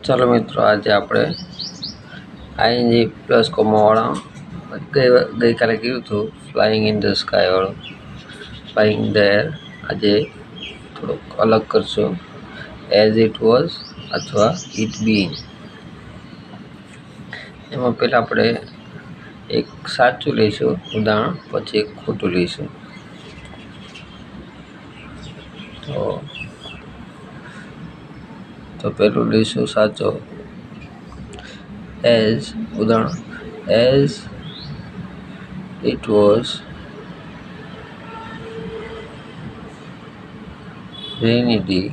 चलो मित्रों, आज આપણે આઈએનજી પ્લસ કોમાવાળા ગઈકાલે કીધું હતું ફ્લાઇંગ ઇન ધ સ્કાય વાળું ફ્લાઇંગ ધેર. આજે થોડુંક અલગ કરશું, એઝ ઇટ વોઝ અથવા ઇટ બીંગ. એમાં પહેલાં આપણે એક સાચું લઈશું ઉદાહરણ, પછી એક ખોટું લઈશું. તો પહેલું લઈશું સાચો, એઝ ઉદાહરણ, as it was rainy day,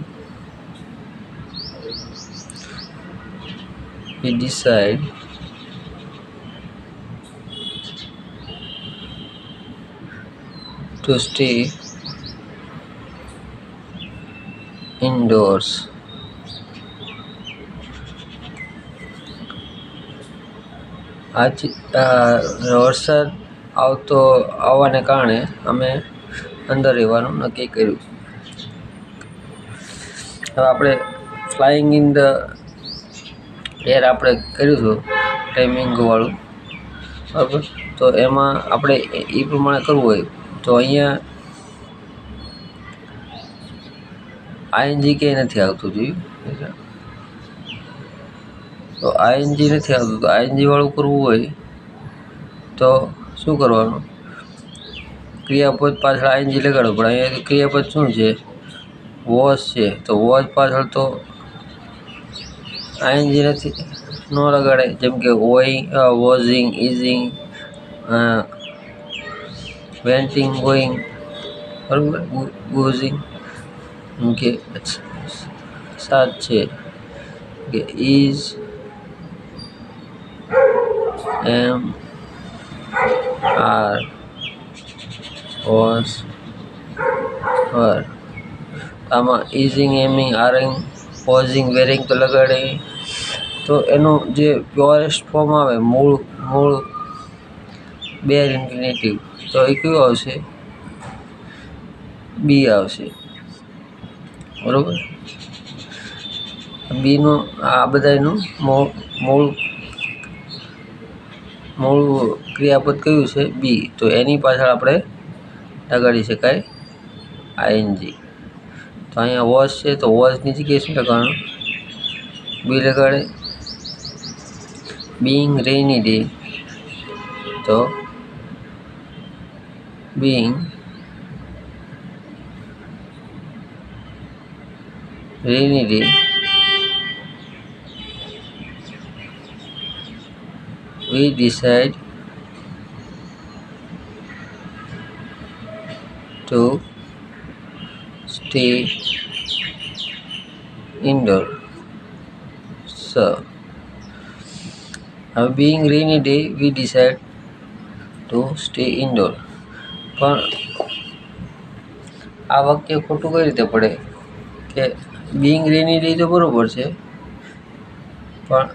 we decide to stay indoors. આજ વરસાદ આવવાને કારણે અમે અંદર રહેવાનું નક્કી કર્યું. હવે આપણે ફ્લાઇંગ ઇન ધ એર આપણે કર્યું હતું ટાઈમિંગવાળું, બરાબર. તો એમાં આપણે એ પ્રમાણે કરવું હોય તો અહીંયા આઈએનજી ક્યાંય નથી આવતું, જોયું. તો આઈએનજી નથી આવતું, તો આઈએનજી વાળું કરવું હોય તો શું કરવાનું? ક્રિયાપદ પાછળ આઈએનજી લગાડવું પડે. અહીંયા ક્રિયાપદ શું છે? વોઝ છે. તો વોઝ પાછળ તો આઈએનજી નથી, ન લગાડે. જેમ કે વોઝિંગ, ઇઝિંગ, વેન્ટિંગ, ગોઈંગ, બરાબર, ગોઝિંગ. કે સાત છે કે ઇઝ, એમ, આર, વોઝ, વર. આમાં ઇઝિંગ, એમિંગ, આરિંગ, પોઝિંગ, વેરિંગ તો લગાડે. તો એનું જે પ્યોરેસ્ટ ફોર્મ આવે, મૂળ બેર ઇન્ફિનિટિવ, તો એ કયું આવશે? બી આવશે, બરાબર. બીનું આ બધાનું મૂળ ક્રિયાપદ કયું છે? બી. તો એની પાછળ આપણે લગાડી શકાય આઈએનજી. તો અહીંયા વોઝ છે, તો વોઝની જગ્યાએ શું લગાડવાનું? બી લગાડે. બીંગ રેની ડે, તો being rainy day, we decide to stay indoor. So, being rainy day, we decide to stay indoor. પણ આ વાક્ય ખોટું કઈ રીતે પડે? કે બીંગ રેની ડે તો બરોબર છે, પણ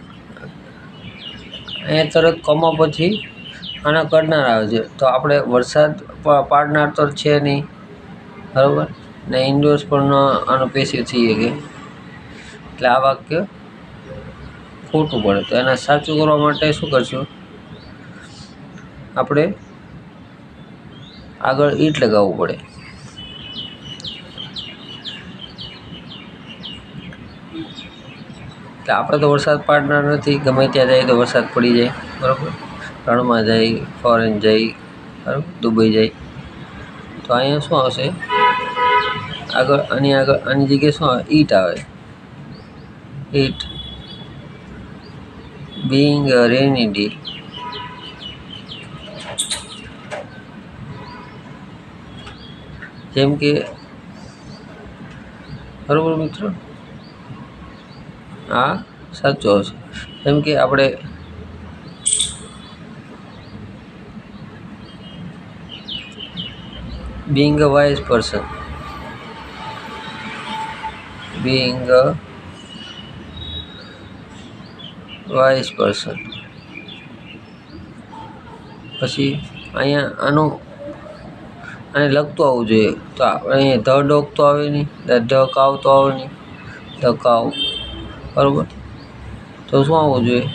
અહીંયા તરત કોમા પછી આના કરનાર આવે છે. તો આપણે વરસાદ પાડનાર તો છે નહીં, બરાબર, ને ઇન્ડોર્સ પણ આનો પેસિવ થઈ શકે, એટલે આ વાક્ય ખોટું પડે. તો એને સાચું કરવા માટે શું કરશું? આપણે આગળ ઈટ લગાવવું પડે. કે આપણે તો વરસાદ પાડનાર નથી, ગમે ત્યાં જાય તો વરસાદ પડી જાય, બરાબર. રણમાં જાય, ફોરેન જાય, બરાબર, દુબઈ જાય. તો અહીંયા શું આવશે? આગળ આની જગ્યાએ શું આવે? ઈટ આવે. ઈટ બીંગ અ રેની ડે, જેમ કે, બરાબર મિત્રો, આ સાચું આવશે. જેમ કે આપણે being a wise person, being a wise person. પછી અહીંયા આને લખતું આવવું જોઈએ. તો અહીંયા ધ ડોગ તો આવે નહીં, ધ કાવ તો આવે નહીં, ધ કાવ, બરાબર. તો શું આવવું જોઈએ?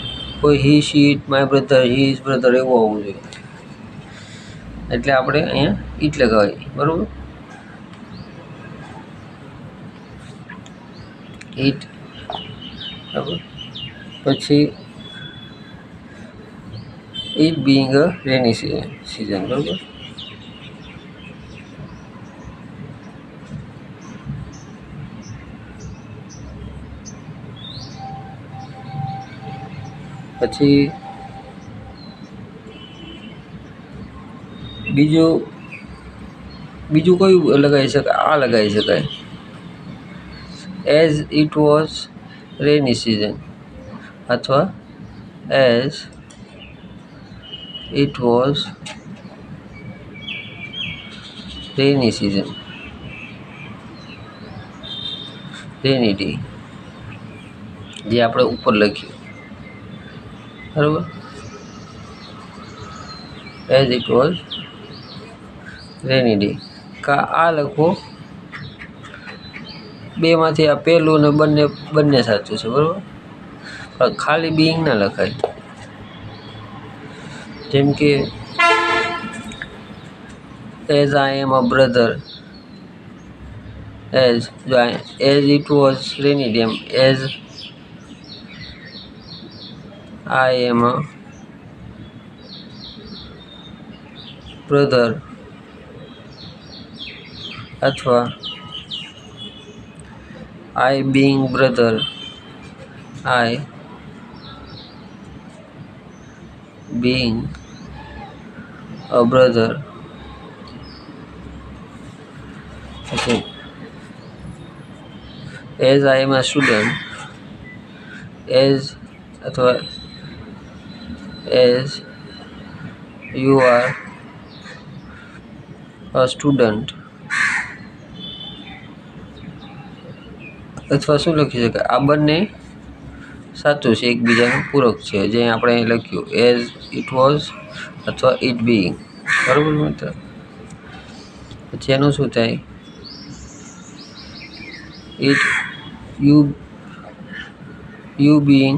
કોઈ he, she, it, my brother, he is brother એવું આવવું જોઈએ. એટલે આપણે અહીંયા ઇટ લગાવી, બરાબર. ઇટ, બરાબર. પછી it being a rainy season, બરાબર. પછી બીજું કયું લગાવી શકાય? આ લગાવી શકાય, as it was rainy season, અથવા as it was rainy season, rainy day, જે આપણે ઉપર લખ્યું, બરાબર. As it was rainy day. આ લખો, બેમાંથી આ પહેલું ને બંને સાચું છે, બરાબર. પણ ખાલી બિંગ ના લખાય. જેમ કે as I am a brother, as it was rainy day, as I am a brother, અથવા I being brother, I being a brother. As I am a student, as અથવા as you are a student, અથવા શું લખી શકાય? આ બંને સાચું છે, એકબીજાનું પૂરક છે, જે આપણે અહીં લખ્યું, એઝ ઇટ વોઝ અથવા ઇટ બિંગ, બરાબર મિત્ર. પછી એનું શું થાય? It you being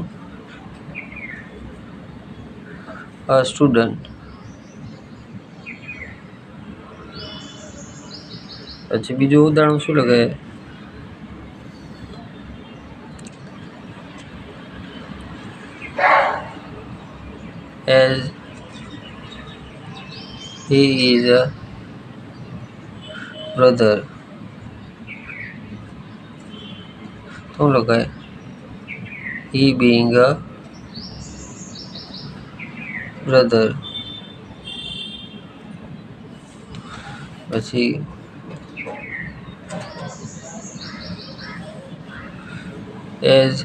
a student. પછી બીજું ઉદાહરણ શું લગાવે? As he is a brother, શું લગાય? He being a brother. પછી એઝ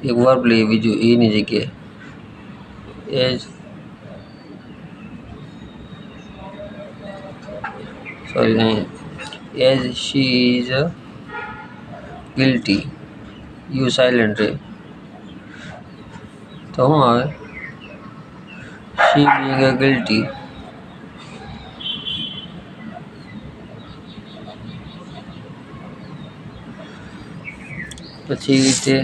એક વર્બ લઈએ બીજું એની જગ્યાએ, as as she is guilty, you silent રહે, તો શું આવે? She being a guilty. પછી રીતે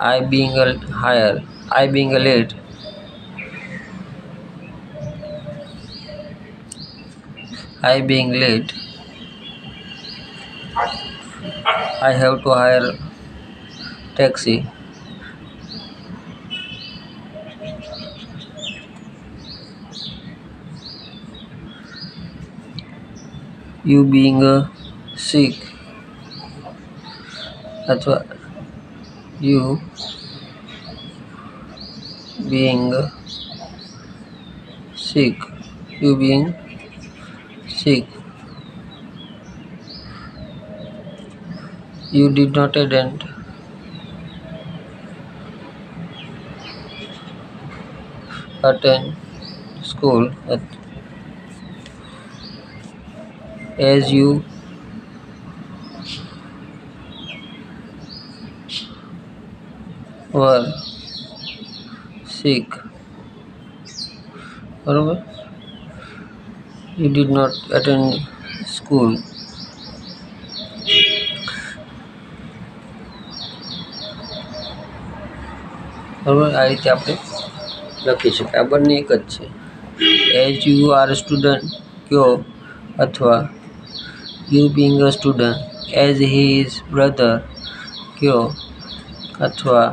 I being a higher, I being a late, I being late, I have to hire taxi. You being sick, અથવા you being sick, you being sick, you did not attend school as you were sick, બરોબર. You did not attend school. બરોબર, આ રીતે આપણે લખી શકીએ. આ બંને એક જ છે. એઝ યુ આર સ્ટુડન્ટ કયો અથવા you being a student as he is brother કયો અથવા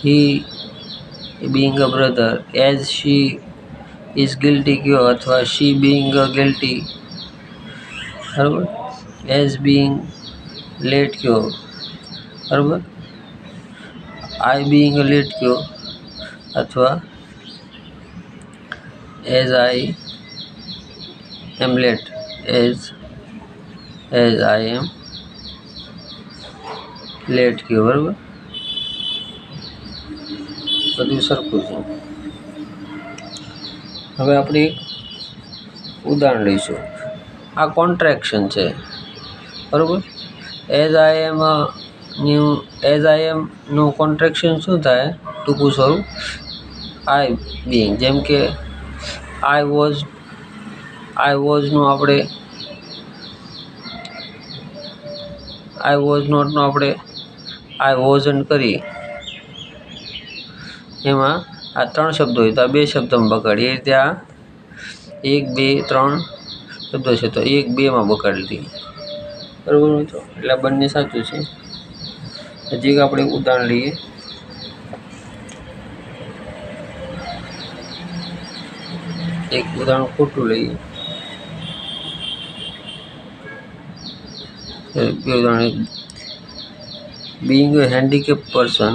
he being a brother as she is guilty કયો અથવા શી બિંગ અ ગિલ્ટી, બરાબર. એઝ બિંગ લેટ કયો, બરાબર. આઈ બિંગ લેટ કયો અથવા as I am late, as I am late કયો, બરાબર. બધું સરખું છે. હવે આપણે એક ઉદાહરણ લઈશું. આ કોન્ટ્રેક્શન છે, બરાબર. એઝ આઈ એમનું કોન્ટ્રેક્શન શું થાય? ટૂંકું સ્વરૂપ આઈ બિંગ. જેમ કે આઈ વોઝનું આપણે આઈ વોઝ નોટનું આપણે આઈ વોઝન્ટ કરીએ, એમાં આ 3 શબ્દો હોય તો આ 2 શબ્દમાં બગાડીએ. એ રીતે આ 1, 2, 3 શબ્દો છે તો 1, 2માં બગાડી દઈએ, બરાબર મિત્રો. એટલે બંને સાચું છે. હજી આપણે ઉદાહરણ લઈએ. એક ઉદાહરણ ખોટું લઈએ. ઉદાહરણ, being a handicapped person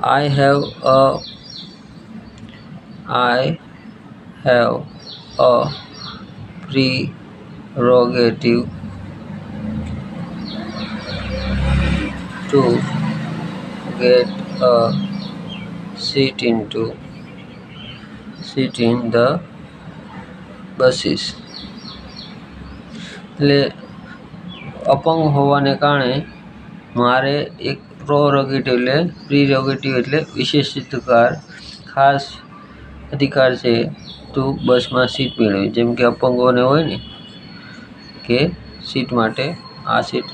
I have a prerogative to get a seat in the buses. એટલે અપંગ હોવાને કારણે મારે એક પ્રિરોગેટિવ એટલે વિશેષાધિકાર, ખાસ અધિકાર છે તું બસમાં સીટ મેળવી. જેમ કે અપંગોને હોય ને કે સીટ માટે, આ સીટ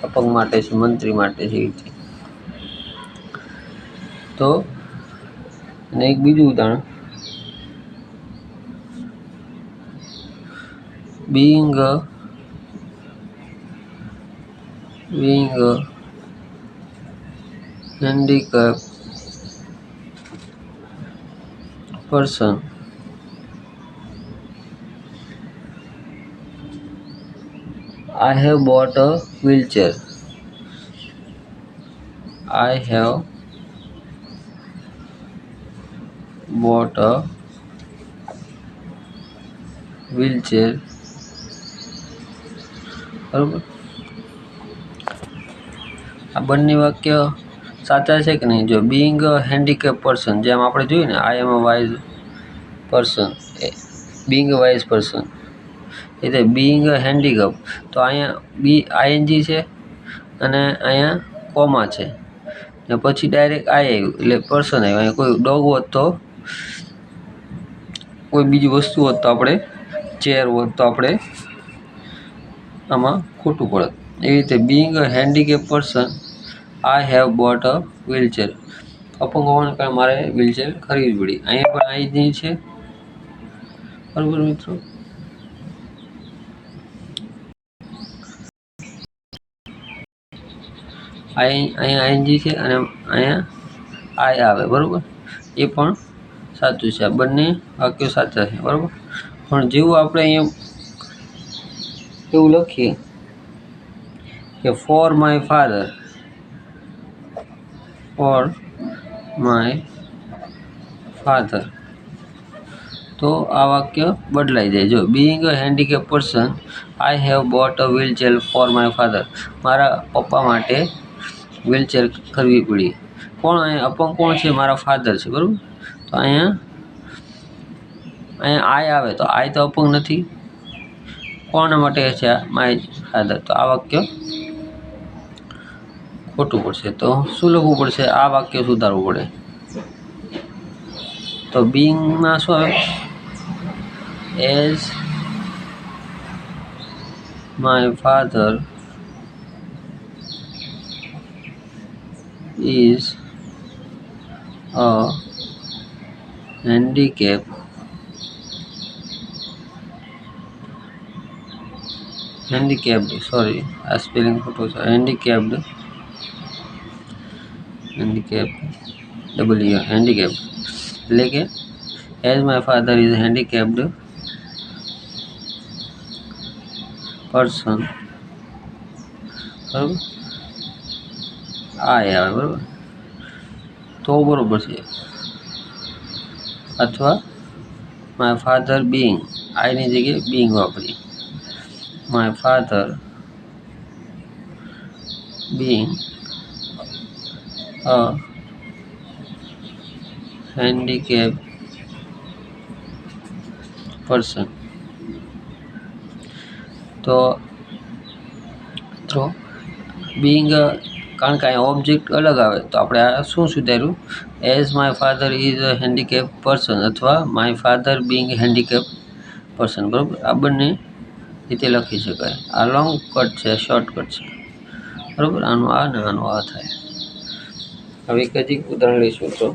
અપંગ માટે છે, મંત્રી માટે છે. તો અને એક બીજું ઉદાહરણ, being a handicapped person I have bought a wheelchair. I have bought a wheelchair, બરાબર. આ બંને વાક્ય સાચા છે કે નહીં? જો બીઇંગ અ હેન્ડીકેપ પર્સન, જેમ આપણે જોયું ને, આઈ am a wise person, being a wise person, એટલે બીઇંગ અ હેન્ડીકેપ, તો અહીંયા આઈએનજી છે અને અહીંયા કોમા છે ને પછી ડાયરેક્ટ આઈ આવ્યું એટલે પર્સન આવ્યું. અહીંયા કોઈ ડોગ હોત તો, કોઈ બીજી વસ્તુ હોત તો આપણે, ચેર હોત તો આપણે આમાં ખોટું પડત. એવી રીતે being a handicap person I have bought a wheelchair, અપંગ હોવાને કારણે મારે વ્હીલચેર ખરીદવી પડી. અહીંયા પણ આઈએનજી છે, બરાબર મિત્રો. અહીંયા આઈએનજી છે અને અહીંયા આઈ આવે, બરાબર. એ પણ સાચું છે. આ બંને વાક્યો સાચા છે, બરાબર. પણ જેવું આપણે અહીંયા એવું લખીએ કે ફોર માય ફાધર, તો આ વાક્ય બદલાઈ જાય. જો being a handicap person I have bought a wheelchair for my father, મારા પપ્પા માટે વ્હીલચેર કરવી પડી. કોણ અહીંયા અપંગ કોણ છે? મારા ફાધર છે, બરાબર. તો અહીંયા આઈ આવે તો આઈ તો અપંગ નથી. કોના માટે છે? My father. તો આ વાક્ય ખોટું પડશે. તો શું લખવું પડશે? આ વાક્ય સુધારવું પડે. તો બીંગમાં શું આવે? As my father is a handicapped sorry આ સ્પેલિંગ ખોટું છે. handicapped એટલે કે as my father is a handicapped person, બરાબર. આ આવે, બરાબર. તો બરોબર છે. અથવા માય ફાધર બીંગ, આઈની જગ્યાએ બીંગ વાપરી. My father being a handicapped person. તો બીંગ કારણ કે અહીંયા ઓબ્જેક્ટ અલગ આવે તો આપણે આ શું સુધાર્યું? As my father is a handicap person અથવા my father being handicap person, બરાબર. આ બંને રીતે લખી શકાય. આ લોંગ કટ છે, શોર્ટકટ છે, બરાબર. આનું આ ને આનું આ થાય. હવે એક હજી ઉદાહરણ લઈશું. તો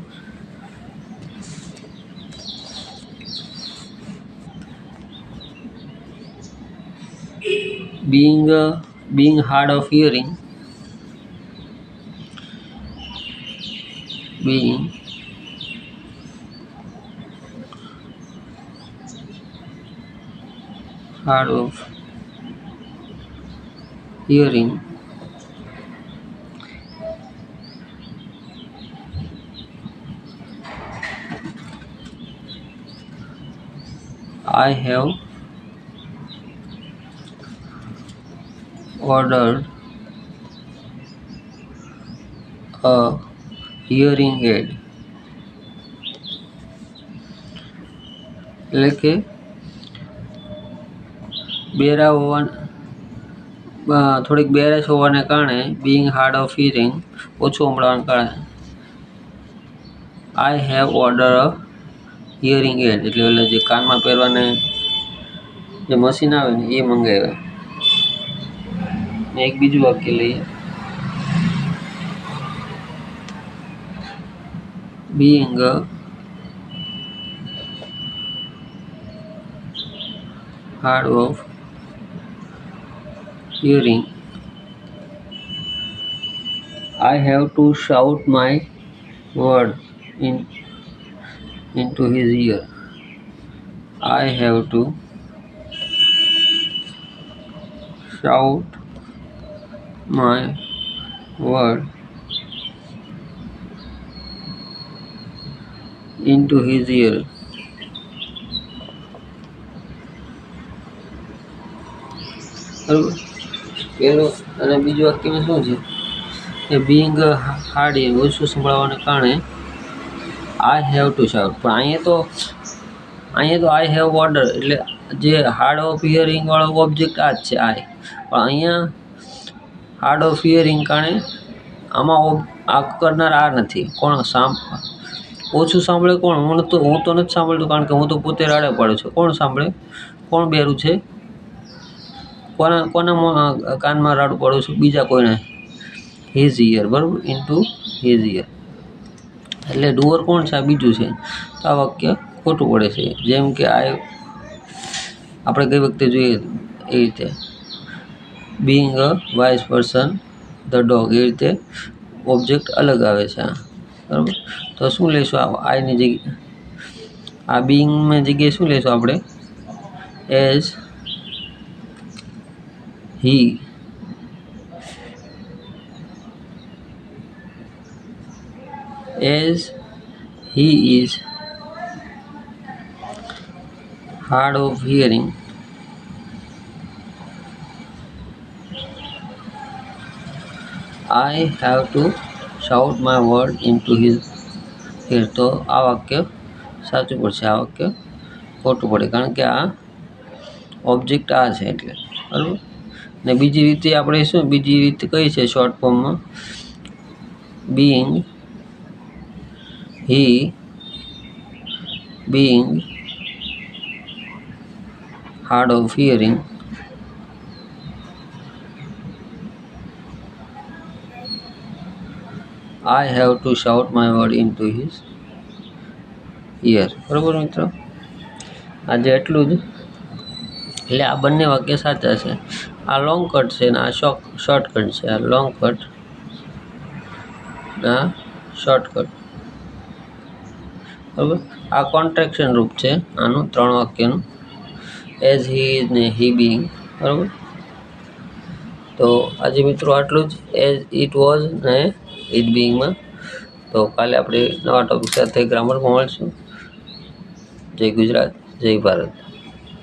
being hard of hearing, being hard of hearing I have ordered a hearing aid. એટલે કે બેરા હોવા થોડીક બેરાશ હોવાને કારણે બીંગ હાર્ડ ઓફ હિયરિંગ ઓછું સંભળાવાને કારણે I have order a hearing aid એટલે જે કાનમાં પહેરવાને જે મશીન આવે ને એ મંગાવ્યા. એક બીજું વાક્ય લઈએ. being hard of hearing I have to shout my word into his ear. I have to shout my word into his ear. બરાબર. પેલું અને બીજું વાક્યમાં શું છે? એ બીંગ હાર્ડ ઓછું સંભળાવવાને કારણે આઈ હેવ ટુ શાઉટ. પણ અહીંયા તો આઈ હેવ ઓર્ડર એટલે જે હાર્ડ ઓફ હિયરિંગ વાળો ઓબ્જેક્ટ આ જ છે આઈ. પણ અહીંયા હાર્ડ ઓફ હિયરિંગ કારણે આમાં આ કરનાર આ નથી. કોણ ઓછું સાંભળે? કોણ? હું તો નથી સાંભળતું કારણ કે હું તો પોતે રાડે પાડું છું. કોણ સાંભળે? કોણ બેરું છે? કોના કાનમાં રાડું પાડું છું? બીજા કોઈને. હિઝ ઇયર, બરાબર. ઇન્ટુ હિઝ ઇયર એટલે ડુઅર કોણ છે? આ બીજું છે. તો આ વાક્ય ખોટું પડે છે. જેમ કે આપણે કઈ વખતે જોઈએ એ રીતે being a wise person the dog એ રીતે ઓબ્જેક્ટ અલગ આવે છે. બરાબર. તો શું લઈશું? આઈની જગ્યાએ આ બીંગની જગ્યાએ શું લઈશું આપણે? As he is hard of hearing I have to shout my word in to his here. તો આ વાક્ય સાચું પડશે, આ વાક્ય ખોટું પડે, કારણ કે આ ઓબ્જેક્ટ આ છે એટલે. બરાબર. ને બીજી રીતે આપણે શું, બીજી રીતે કઈ છે શોર્ટ ફોર્મમાં, being, he, being hard of hearing, I have to shout my word into his ear. બરાબર મિત્રો, આજે એટલું જ. એટલે આ બંને વાક્ય સાચા છે. આ લોંગ કટ છે ને આ શોર્ટકટ છે. આ લોંગ કટ ને આ શોર્ટકટ. બરાબર. આ કોન્ટ્રેક્શન રૂપ છે આનું, 3 વાક્યનું, એઝ, હી, ઇઝ ને હી બીઈંગ. બરાબર. તો આજે મિત્રો આટલું જ, એઝ, ઇટ વોઝ ને ઇટ બીઈંગમાં. તો કાલે આપણે નવા ટોપિક સાથે ગ્રામરમાં મળશું. જય ગુજરાત, જય ભારત.